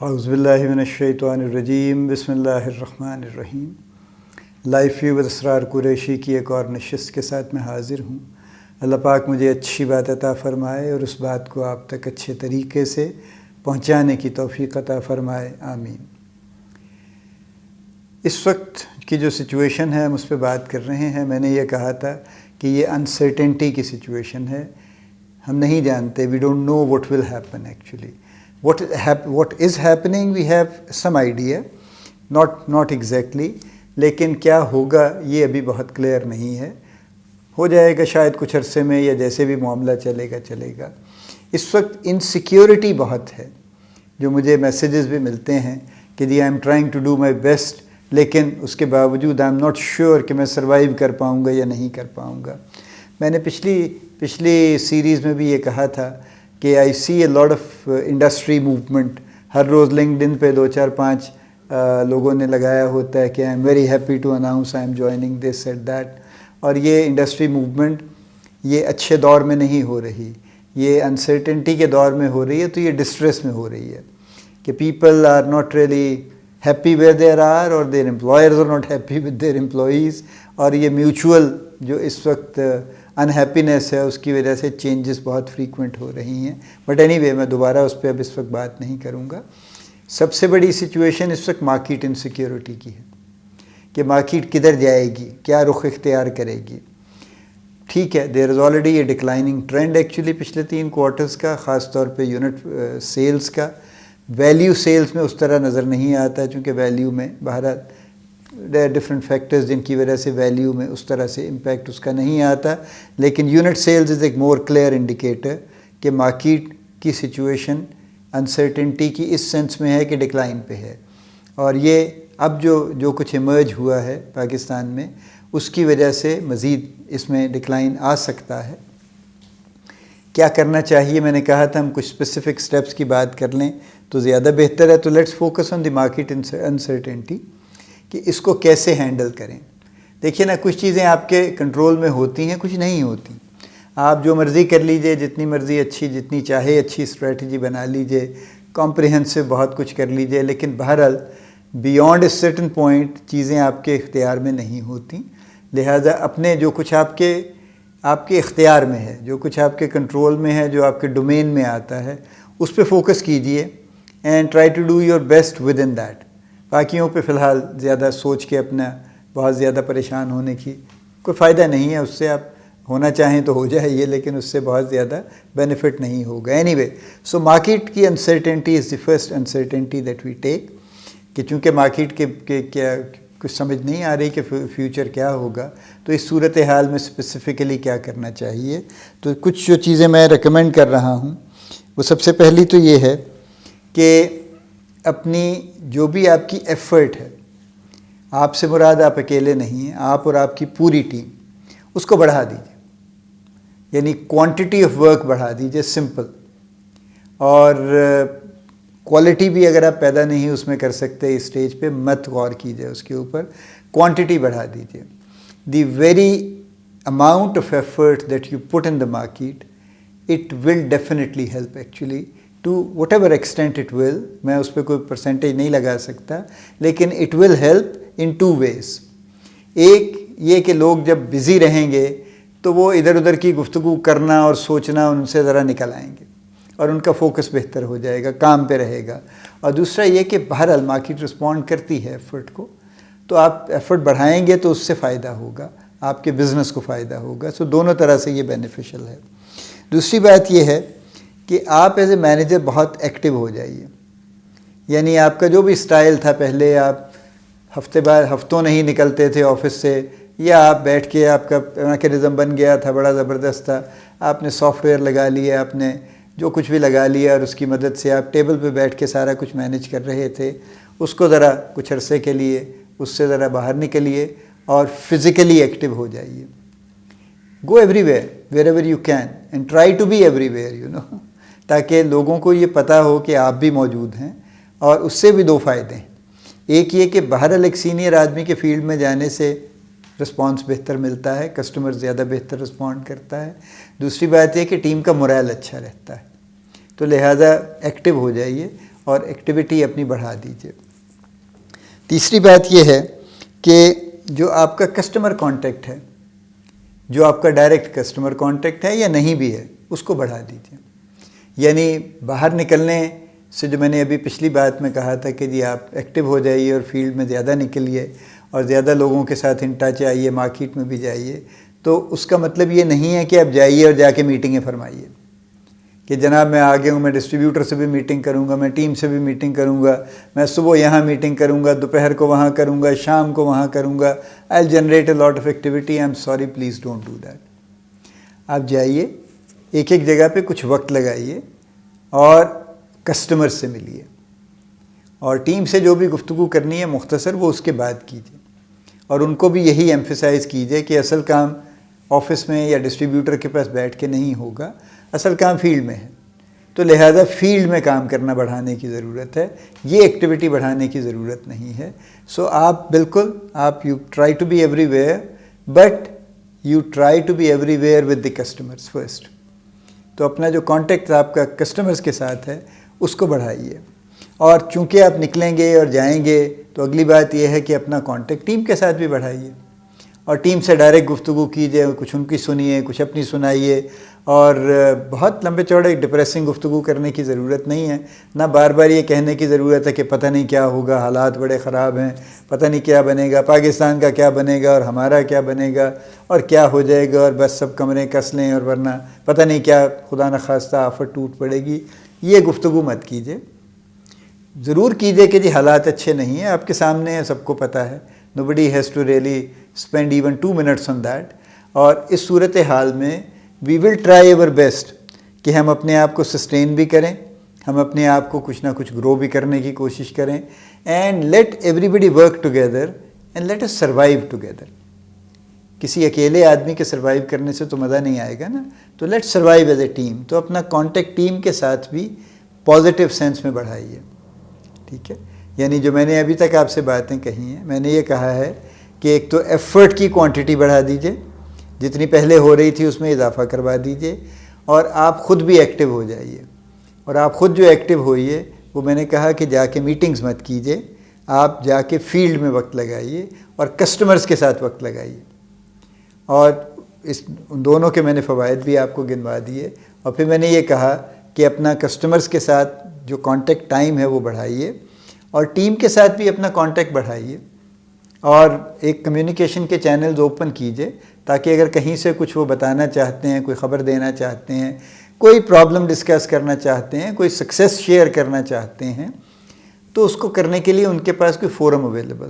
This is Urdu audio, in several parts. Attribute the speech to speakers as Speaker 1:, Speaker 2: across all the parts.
Speaker 1: اعوذ باللہ من الشیطان الرجیم، بسم اللہ الرحمن الرحیم۔ لائف ویو اسرار قریشی کی ایک اور نشست کے ساتھ میں حاضر ہوں۔ اللہ پاک مجھے اچھی بات عطا فرمائے اور اس بات کو آپ تک اچھے طریقے سے پہنچانے کی توفیق عطا فرمائے، آمین۔ اس وقت کی جو سچویشن ہے ہم اس پہ بات کر رہے ہیں۔ میں نے یہ کہا تھا کہ یہ انسرٹنٹی کی سچویشن ہے، ہم نہیں جانتے، we don't know what will happen actually. What is happening we have some idea, not exactly، لیکن کیا ہوگا یہ ابھی بہت کلیئر نہیں ہے۔ ہو جائے گا شاید کچھ عرصے میں، یا جیسے بھی معاملہ چلے گا۔ اس وقت انسیکیورٹی بہت ہے، جو مجھے میسیجز بھی ملتے ہیں کہ the I am trying to do my best, لیکن اس کے باوجود آئی ایم ناٹ شیور کہ میں سروائیو کر پاؤں گا یا نہیں کر پاؤں گا۔ میں نے پچھلی سیریز میں بھی یہ کہا تھا کہ I see a lot of industry movement. ہر روز لنکڈ ان پہ 2-4-5 لوگوں نے لگایا ہوتا ہے کہ I am very happy to announce I am joining this and that. اور یہ انڈسٹری موومنٹ یہ اچھے دور میں نہیں ہو رہی، یہ انسرٹنٹی کے دور میں ہو رہی ہے، تو یہ ڈسٹریس میں ہو رہی ہے کہ people are not really happy where there are, اور their employers are not happy with their employees, اور یہ میوچول جو اس وقت انہیپینس ہے اس کی وجہ سے چینجز بہت فریکوینٹ ہو رہی ہیں۔ بٹ اینی وے، میں دوبارہ اس پہ اب اس وقت بات نہیں کروں گا۔ سب سے بڑی سچویشن اس وقت مارکیٹ انسیکیورٹی کی ہے کہ مارکیٹ کدھر جائے گی، کیا رخ اختیار کرے گی۔ ٹھیک ہے، there is already a declining trend actually پچھلے 3 کوارٹرز کا، خاص طور پہ یونٹ سیلز کا۔ ویلیو سیلز میں اس طرح نظر نہیں آتا، چونکہ ویلیو میں بہرحال ڈفرینٹ فیکٹرز جن کی وجہ سے ویلیو میں اس طرح سے امپیکٹ اس کا نہیں آتا، لیکن یونٹ سیلز از ایک مور کلیئر انڈیکیٹر کہ مارکیٹ کی سچویشن انسرٹنٹی کی اس سینس میں ہے کہ ڈکلائن پہ ہے، اور یہ اب جو کچھ ایمرج ہوا ہے پاکستان میں اس کی وجہ سے مزید اس میں ڈکلائن آ سکتا ہے۔ کیا کرنا چاہیے؟ میں نے کہا تھا ہم کچھ اسپیسیفک سٹیپس کی بات کر لیں تو زیادہ بہتر ہے۔ تو let's focus on the market uncertainty کہ اس کو کیسے ہینڈل کریں۔ دیکھیے نا، کچھ چیزیں آپ کے کنٹرول میں ہوتی ہیں، کچھ نہیں ہوتی۔ آپ جو مرضی کر لیجئے، جتنی مرضی اچھی، جتنی چاہے اچھی اسٹریٹجی بنا لیجئے، کمپریہنسو بہت کچھ کر لیجئے، لیکن بہرحال بیونڈ اے سرٹن پوائنٹ چیزیں آپ کے اختیار میں نہیں ہوتی۔ لہٰذا اپنے جو کچھ آپ کے اختیار میں ہے، جو کچھ آپ کے کنٹرول میں ہے، جو آپ کے ڈومین میں آتا ہے، اس پہ فوکس کیجئے and try to do your best with in that. باقیوں پہ فی الحال زیادہ سوچ کے اپنا بہت زیادہ پریشان ہونے کی کوئی فائدہ نہیں ہے۔ اس سے آپ ہونا چاہیں تو ہو جائے، لیکن اس سے بہت زیادہ بینیفٹ نہیں ہوگا۔ اینی وے، سو مارکیٹ کی uncertainty is the first uncertainty that we take, کہ چونکہ مارکیٹ کے کیا کچھ سمجھ نہیں آ رہی کہ فیوچر کیا ہوگا، تو اس صورتحال میں اسپیسیفکلی کیا کرنا چاہیے۔ تو کچھ جو چیزیں میں ریکمینڈ کر رہا ہوں، وہ سب سے پہلی تو یہ ہے کہ اپنی جو بھی آپ کی ایفرٹ ہے، آپ سے مراد آپ اکیلے نہیں ہیں، آپ اور آپ کی پوری ٹیم، اس کو بڑھا دیجیے، یعنی کوانٹٹی آف ورک بڑھا دیجیے، سمپل۔ اور کوالٹی بھی اگر آپ پیدا نہیں اس میں کر سکتے اس سٹیج پہ، مت غور کیجیے اس کے اوپر، کوانٹٹی بڑھا دیجیے۔ The very amount of effort that you put in the market, it will definitely help actually to whatever extent it will. میں اس پہ کوئی پرسنٹیج نہیں لگا سکتا، لیکن it will help in 2 ways۔ ایک یہ کہ لوگ جب بزی رہیں گے تو وہ ادھر ادھر کی گفتگو کرنا اور سوچنا ان سے ذرا نکل آئیں گے، اور ان کا فوکس بہتر ہو جائے گا، کام پہ رہے گا۔ اور دوسرا یہ کہ بہرحال مارکیٹ رسپونڈ کرتی ہے ایفرٹ کو، تو آپ ایفرٹ بڑھائیں گے تو اس سے فائدہ ہوگا، آپ کے بزنس کو فائدہ ہوگا۔ سو دونوں طرح سے یہ بینیفیشل ہے۔ دوسری بات یہ ہے کہ آپ ایز اے مینیجر بہت ایکٹیو ہو جائیے، یعنی آپ کا جو بھی سٹائل تھا پہلے، آپ ہفتوں نہیں نکلتے تھے آفس سے، یا آپ بیٹھ کے آپ کا میکینزم بن گیا تھا، بڑا زبردست تھا، آپ نے سافٹ ویئر لگا لیا، آپ نے جو کچھ بھی لگا لیا، اور اس کی مدد سے آپ ٹیبل پہ بیٹھ کے سارا کچھ مینیج کر رہے تھے، اس کو ذرا کچھ عرصے کے لیے اس سے ذرا باہر نکلیے اور فزیکلی ایکٹیو ہو جائیے۔ Go everywhere wherever you can and try to be everywhere, you know, تاکہ لوگوں کو یہ پتہ ہو کہ آپ بھی موجود ہیں۔ اور اس سے بھی 2 فائدے ہیں۔ ایک یہ کہ بہرحال ایک سینئر آدمی کے فیلڈ میں جانے سے رسپانس بہتر ملتا ہے، کسٹمر زیادہ بہتر رسپونڈ کرتا ہے۔ دوسری بات یہ کہ ٹیم کا مورائل اچھا رہتا ہے، تو لہٰذا ایکٹیو ہو جائیے۔ اور ایکٹیویٹی اپنی بڑھا دیجیے۔ تیسری بات یہ ہے کہ جو آپ کا کسٹمر کانٹیکٹ ہے، جو آپ کا ڈائریکٹ کسٹمر کانٹیکٹ ہے یا نہیں بھی ہے، اس کو بڑھا دیجیے۔ یعنی باہر نکلنے سے، جو میں نے ابھی پچھلی بات میں کہا تھا کہ جی آپ ایکٹیو ہو جائیے اور فیلڈ میں زیادہ نکلیے اور زیادہ لوگوں کے ساتھ ان ٹچ آئیے، مارکیٹ میں بھی جائیے، تو اس کا مطلب یہ نہیں ہے کہ آپ جائیے اور جا کے میٹنگیں فرمائیے کہ جناب میں آگے ہوں، میں ڈسٹریبیوٹر سے بھی میٹنگ کروں گا، میں ٹیم سے بھی میٹنگ کروں گا، میں صبح یہاں میٹنگ کروں گا، دوپہر کو وہاں کروں گا، شام کو وہاں کروں گا، I will generate a lot of activity, I am sorry please don't do that. آپ جائیے، ایک ایک جگہ پہ کچھ وقت لگائیے اور کسٹمر سے ملیے، اور ٹیم سے جو بھی گفتگو کرنی ہے مختصر وہ اس کے بعد کیجیے، اور ان کو بھی یہی ایمفیسائز کیجیے کہ اصل کام آفس میں یا ڈسٹریبیوٹر کے پاس بیٹھ کے نہیں ہوگا، اصل کام فیلڈ میں ہے، تو لہٰذا فیلڈ میں کام کرنا بڑھانے کی ضرورت ہے، یہ ایکٹیویٹی بڑھانے کی ضرورت نہیں ہے۔ سو آپ بالکل you try to be everywhere, but you try to be everywhere with the customers first. تو اپنا جو کانٹیکٹ آپ کا کسٹمرز کے ساتھ ہے اس کو بڑھائیے، اور چونکہ آپ نکلیں گے اور جائیں گے تو اگلی بات یہ ہے کہ اپنا کانٹیکٹ ٹیم کے ساتھ بھی بڑھائیے، اور ٹیم سے ڈائریکٹ گفتگو کیجیے، کچھ ان کی سنیے، کچھ اپنی سنائیے، اور بہت لمبے چوڑے ڈپریسنگ گفتگو کرنے کی ضرورت نہیں ہے، نہ بار بار یہ کہنے کی ضرورت ہے کہ پتہ نہیں کیا ہوگا، حالات بڑے خراب ہیں، پتہ نہیں کیا بنے گا، پاکستان کا کیا بنے گا اور ہمارا کیا بنے گا اور کیا ہو جائے گا، اور بس سب کمرے کس لیں اور ورنہ پتہ نہیں کیا خدا نخواستہ آفت ٹوٹ پڑے گی۔ یہ گفتگو مت کیجیے، ضرور کیجیے کہ جی حالات اچھے نہیں ہیں، آپ کے سامنے ہے، سب کو پتہ ہے، nobody has to really spend even 2 minutes on that۔ اور اس صورتحال میں we will try our best کہ ہم اپنے آپ کو سسٹین بھی کریں، ہم اپنے آپ کو کچھ نہ کچھ گرو بھی کرنے کی کوشش کریں، and let everybody work together and let us survive together۔ کسی اکیلے آدمی کے سروائیو کرنے سے تو مزہ نہیں آئے گا نا، تو let survive as a team. تو اپنا کانٹیکٹ ٹیم کے ساتھ بھی پازیٹیو سینس میں بڑھائیے، ٹھیک ہے۔ یعنی جو میں نے ابھی تک آپ سے باتیں کہی ہیں، میں نے یہ کہا ہے کہ ایک تو ایفرٹ کی کوانٹٹی بڑھا دیجئے، جتنی پہلے ہو رہی تھی اس میں اضافہ کروا دیجئے، اور آپ خود بھی ایکٹیو ہو جائیے، اور آپ خود جو ایکٹیو ہوئیے وہ میں نے کہا کہ جا کے میٹنگز مت کیجئے، آپ جا کے فیلڈ میں وقت لگائیے اور کسٹمرز کے ساتھ وقت لگائیے، اور ان دونوں کے میں نے فوائد بھی آپ کو گنوا دیے۔ اور پھر میں نے یہ کہا کہ اپنا کسٹمرز کے ساتھ جو کانٹیکٹ ٹائم ہے وہ بڑھائیے، اور ٹیم کے ساتھ بھی اپنا کانٹیکٹ بڑھائیے، اور ایک کمیونیکیشن کے چینلز اوپن کیجئے تاکہ اگر کہیں سے کچھ وہ بتانا چاہتے ہیں، کوئی خبر دینا چاہتے ہیں، کوئی پرابلم ڈسکس کرنا چاہتے ہیں، کوئی سکسیس شیئر کرنا چاہتے ہیں، تو اس کو کرنے کے لیے ان کے پاس کوئی فورم اویلیبل،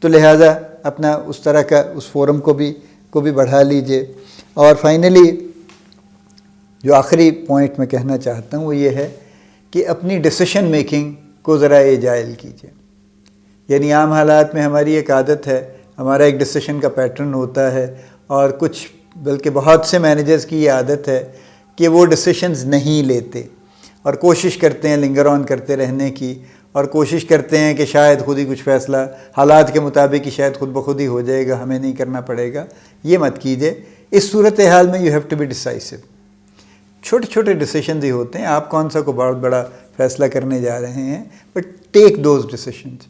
Speaker 1: تو لہٰذا اپنا اس طرح کا اس فورم کو بھی بڑھا لیجئے۔ اور فائنلی جو آخری پوائنٹ میں کہنا چاہتا ہوں وہ یہ ہے کہ اپنی ڈیسیشن میکنگ کو ذرا ایجائل کیجئے۔ یعنی عام حالات میں ہماری ایک عادت ہے، ہمارا ایک ڈیسیشن کا پیٹرن ہوتا ہے، اور کچھ بلکہ بہت سے مینیجرز کی یہ عادت ہے کہ وہ ڈیسیشنز نہیں لیتے اور کوشش کرتے ہیں لنگر آن کرتے رہنے کی، اور کوشش کرتے ہیں کہ شاید خود ہی کچھ فیصلہ حالات کے مطابق ہی شاید خود بخود ہی ہو جائے گا، ہمیں نہیں کرنا پڑے گا۔ یہ مت کیجئے۔ اس صورتحال میں you have to be decisive. چھوٹے چھوٹے ڈیسیشنز ہی ہوتے ہیں، آپ کون سا کو بہت بڑا فیصلہ کرنے جا رہے ہیں، بٹ ٹیک دوز ڈیسیشنز۔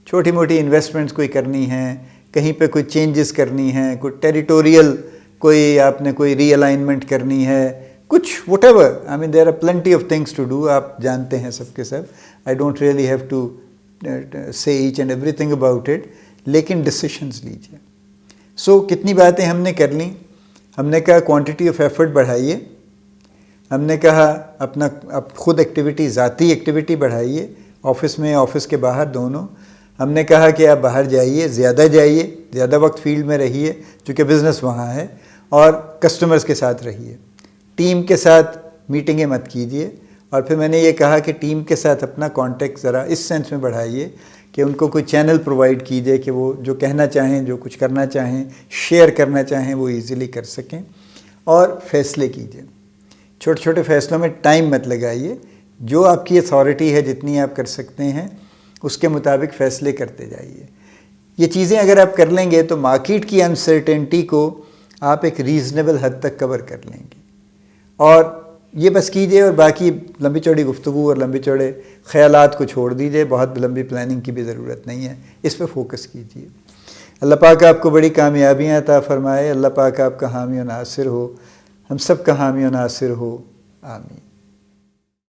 Speaker 1: چھوٹی موٹی انویسٹمنٹس کوئی کرنی ہیں، کہیں پہ کوئی چینجز کرنی ہیں، کوئی ٹیریٹوریل کوئی آپ نے کوئی ری الائنمنٹ کرنی ہے، کچھ whatever, I mean there are plenty of things to do, آپ جانتے ہیں سب کے سب، I don't really have to say each and everything about it, لیکن ڈیسیشنز لیجیے۔ سو کتنی باتیں ہم نے کر لیں؟ ہم نے کہا کوانٹٹی آف ایفرٹ بڑھائیے، ہم نے کہا اپنا خود ایکٹیویٹی، ذاتی ایکٹیویٹی بڑھائیے، آفس میں آفس کے باہر دونوں۔ ہم نے کہا کہ آپ باہر جائیے، زیادہ وقت فیلڈ میں رہیے چونکہ بزنس وہاں ہے، اور کسٹمرز کے ساتھ رہیے، ٹیم کے ساتھ میٹنگیں مت کیجیے۔ اور پھر میں نے یہ کہا کہ ٹیم کے ساتھ اپنا کانٹیکٹ ذرا اس سینس میں بڑھائیے کہ ان کو کوئی چینل پرووائڈ کیجیے کہ وہ جو کہنا چاہیں، جو کچھ کرنا چاہیں، شیئر کرنا چاہیں، وہ ایزیلی کر سکیں۔ اور فیصلے کیجیے، چھوٹے چھوٹے فیصلوں میں ٹائم مت لگائیے، جو آپ کی اتھارٹی ہے، جتنی آپ کر سکتے ہیں اس کے مطابق فیصلے کرتے جائیے۔ یہ چیزیں اگر آپ کر لیں گے تو مارکیٹ کی انسرٹینٹی کو آپ ایک ریزنیبل حد تک کور کر لیں گے، اور یہ بس کیجئے اور باقی لمبی چوڑی گفتگو اور لمبے چوڑے خیالات کو چھوڑ دیجئے، بہت لمبی پلاننگ کی بھی ضرورت نہیں ہے، اس پہ فوکس کیجئے۔ اللہ پاک آپ کو بڑی کامیابیاں عطا فرمائے، اللہ پاک آپ کا حامی و ناصر ہو، ہم سب کا حامی و ناصر ہو، آمین۔